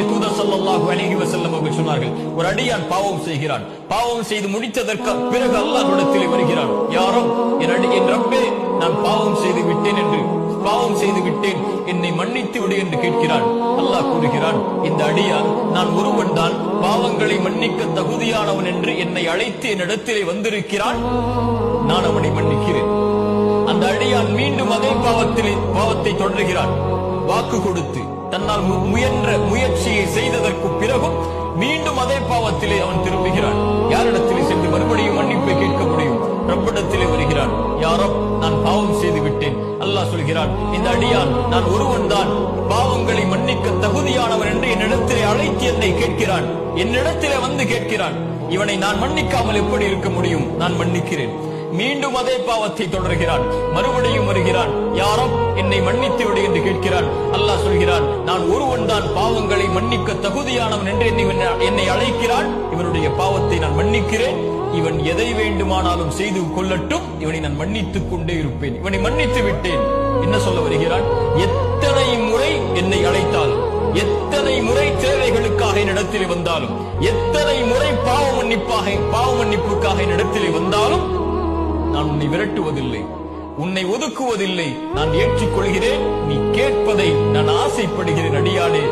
தூதர் ஸல்லல்லாஹு அலைஹி வஸல்லம் அவர்கள் சொன்னார்கள், ஒரு அடியான் பாவம் செய்கிறான், பாவம் செய்து முடித்ததற்கு பிறகு அல்லாஹ்விடத்தில் வருகிறான், யா ரப், என் ரப்பே, நான் பாவம் செய்து விட்டேன் என்னை மன்னித்து விடு என்று கேட்கிறான். அல்லாஹ் கூறுகிறான், இந்த அடியான் நான் ஒருவன் தான் பாவங்களை மன்னிக்க தகுதியானவன் என்று என்னை அழைத்து என்னிடத்திலே வந்திருக்கிறான், நான் அவனை மன்னிக்கிறேன். அந்த அடியான் மீண்டும் அதே பாவத்தை தொடர்கிறான். வாக்கு கொடுத்து தன்னால் முயன்ற முயற்சியை செய்ததற்கு பிறகும் மீண்டும் அதே பாவத்திலே அவன் திரும்புகிறான். யாரிடத்திலே சென்று மறுபடியும் மன்னிப்பை கேட்க முடியும்? ரப்பிடத்திலே வருகிறான், யா ரப், நான் பாவம் செய்து விட்டேன். அல்லாஹ் சொல்கிறான், இந்த அடியான் நான் ஒருவன் தான் பாவங்களை மன்னிக்க தகுதியானவன் என்று என்னிடத்திலே அழைத்து என்னை கேட்கிறான், என்னிடத்திலே வந்து கேட்கிறான். இவனை நான் மன்னிக்காமல் எப்படி இருக்க முடியும்? நான் மன்னிக்கிறேன். மீண்டும் அதே பாவத்தை தொடர்கிறான், மறுபடியும் வருகிறான், யா ரப், என்னை மன்னித்து விடு என்று கேட்கிறான். அல்லாஹ் சொல்கிறான், நான் ஒருவன் தான் பாவங்களை மன்னிக்க தகுதியானவன் என்று என்னை அழைக்கிறான், இவனுடைய பாவத்தை நான் மன்னிக்கிறேன். இவன் எதை வேண்டுமானாலும் செய்து கொள்ளட்டும், இவனை நான் மன்னித்துக் கொண்டே இருப்பேன், இவனை மன்னித்து விட்டேன். என்ன சொல்ல வருகிறான்? எத்தனை முறை என்னை அழைத்தாலும், எத்தனை முறை தேவைகளுக்காக என்னிடத்தில் வந்தாலும், எத்தனை முறை பாவ மன்னிப்புக்காக என்னிடத்தில் வந்தாலும் நான் உன்னை விரட்டுவதில்லை, உன்னை ஒதுக்குவதில்லை, நான் ஏற்றுக்கொள்கிறேன். நீ கேட்பதை நான் ஆசைப்படுகிறேன் அடியானே.